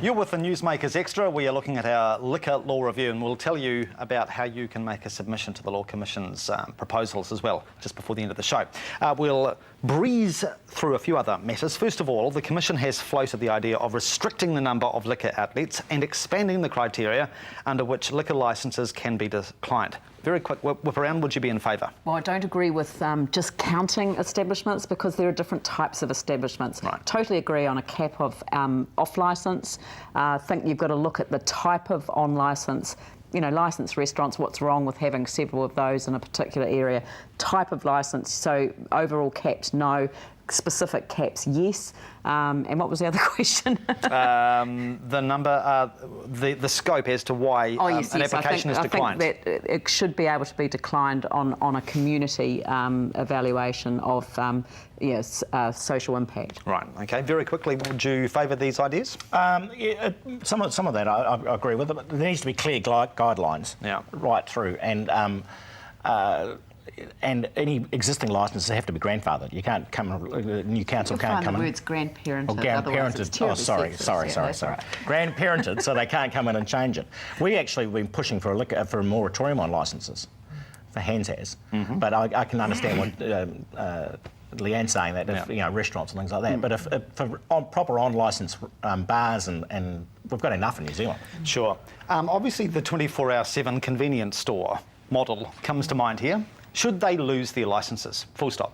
You're with the NewsMakers Extra. We are looking at our liquor law review, and we'll tell you about how you can make a submission to the Law Commission's proposals as well, just before the end of the show. We'll breeze through a few other matters. First of all, the Commission has floated the idea of restricting the number of liquor outlets and expanding the criteria under which liquor licences can be declined. Very quick whip around, would you be in favour? Well, I don't agree with just counting establishments because there are different types of establishments. Right. Totally agree on a cap of off-licence. I think you've got to look at the type of on-licence. You know, licensed restaurants, what's wrong with having several of those in a particular area? Type of licence, so overall caps, no. Specific caps, yes. And what was the other question? The number, the scope as to why an application is declined. I think that it should be able to be declined on a community evaluation of social impact. Right. Okay. Very quickly, would you favour these ideas? Some of that I agree with, but there needs to be clear guidelines right through, and any existing licences have to be grandfathered. You can't come, new council can't come in. The words grandparented. Oh, grandparented. Oh, sorry. Grandparented, so they can't come in and change it. We actually have been pushing for a moratorium on licences, for Hands has. But I can understand what Leanne's saying, that if, restaurants and things like that. But if for proper on-licence bars and we've got enough in New Zealand. Sure. Obviously, the 24/7 convenience store model comes to mind here. Should they lose their licences? Full stop.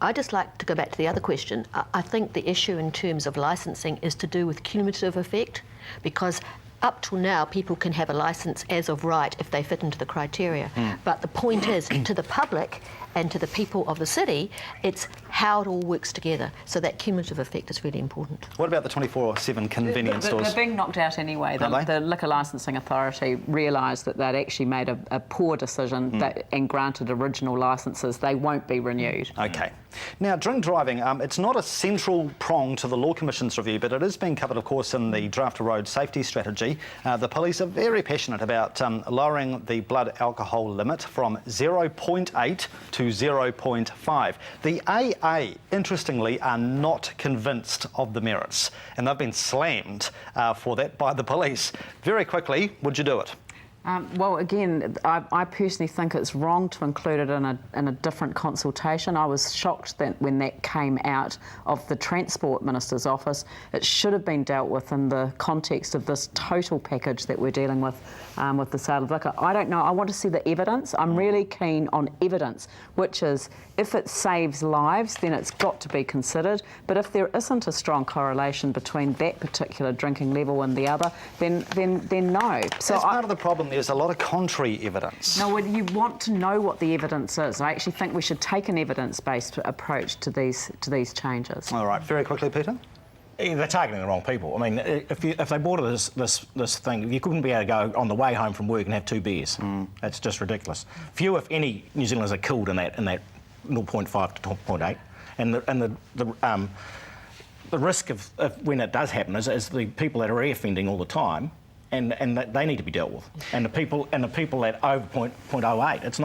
I'd just like to go back to the other question. I think the issue in terms of licensing is to do with cumulative effect, because up till now people can have a licence as of right if they fit into the criteria. But the point is, to the public and to the people of the city, it's how it all works together. So that cumulative effect is really important. What about the 24/7 convenience stores? They're being knocked out anyway. The Liquor Licensing Authority realised that they'd actually made a poor decision and granted original licences. They won't be renewed. Okay. Now, drink driving, it's not a central prong to the Law Commission's review, but it is being covered, of course, in the draft road safety strategy. The police are very passionate about lowering the blood alcohol limit from 0.8 to 0.5. The AA, interestingly, are not convinced of the merits, and they've been slammed for that by the police. Very quickly, would you do it? Well, again, I personally think it's wrong to include it in a different consultation. I was shocked that when that came out of the Transport Minister's office, it should have been dealt with in the context of this total package that we're dealing with the sale of liquor. I don't know. I want to see the evidence. I'm really keen on evidence, which is if it saves lives, then it's got to be considered. But if there isn't a strong correlation between that particular drinking level and the other, then no. So that's part of the problem. There's a lot of contrary evidence. No, well, you want to know what the evidence is. I actually think we should take an evidence-based approach to these changes. All right, very quickly, Peter. They're targeting the wrong people. I mean, if they bought this thing, you couldn't be able to go on the way home from work and have 2 beers. That's just ridiculous. Few, if any, New Zealanders are killed in that 0.5 to 0.8, and the risk of when it does happen is the people that are reoffending all the time. And they need to be dealt with. And the people that over 0.08, it's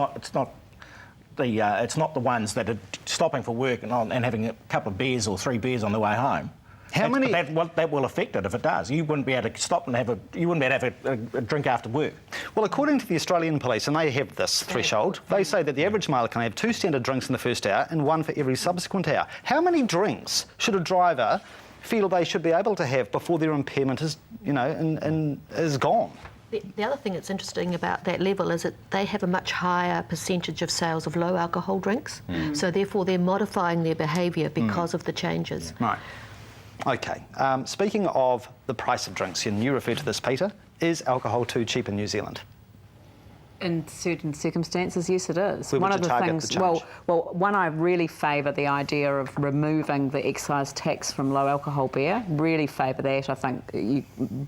not the ones that are stopping for work and having a couple of beers or 3 beers on the way home. How many? That will affect it if it does. You wouldn't be able to stop and have a drink after work. Well, according to the Australian Police, and they have this threshold, they say that the average male can have 2 standard drinks in the first hour and 1 for every subsequent hour. How many drinks should a driver feel they should be able to have before their impairment is, is gone? The other thing that's interesting about that level is that they have a much higher percentage of sales of low alcohol drinks. So therefore they're modifying their behaviour because of the changes. Right. Okay. Speaking of the price of drinks, and you referred to this, Peter, is alcohol too cheap in New Zealand? In certain circumstances, yes, it is. Where would you target the change? Well, one, I really favour the idea of removing the excise tax from low alcohol beer. Really favour that. I think you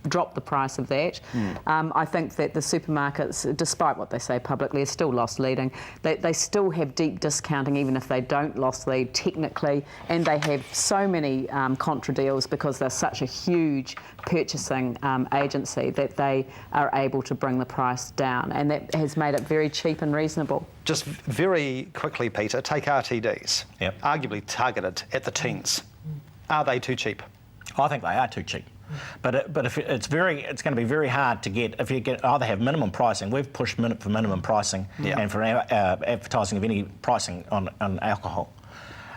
drop the price of that. I think that the supermarkets, despite what they say publicly, are still loss leading. They still have deep discounting, even if they don't loss lead technically, and they have so many contra deals because they're such a huge purchasing agency that they are able to bring the price down, and that has made it very cheap and reasonable. Just very quickly, Peter, take RTDs, arguably targeted at the teens. Are they too cheap? I think they are too cheap. But if it's going to be very hard to get if you either have minimum pricing. We've pushed for minimum pricing and for our advertising of any pricing on alcohol.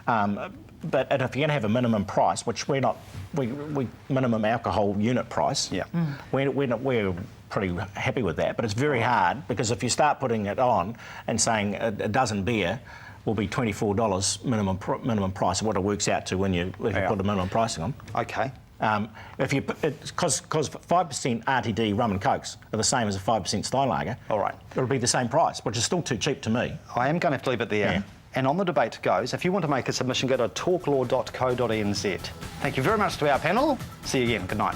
But if you're going to have a minimum price, which we're not, we minimum alcohol unit price. Yeah. We're pretty happy with that. But it's very hard because if you start putting it on and saying a dozen beer will be $24 minimum price, what it works out to when you put the minimum pricing on. Okay. Because 5% RTD rum and cokes are the same as a 5% Stein lager. All right. It'll be the same price, which is still too cheap to me. I am going to have to leave it there. Yeah. And on the debate goes, if you want to make a submission, go to talklaw.co.nz. Thank you very much to our panel. See you again. Good night.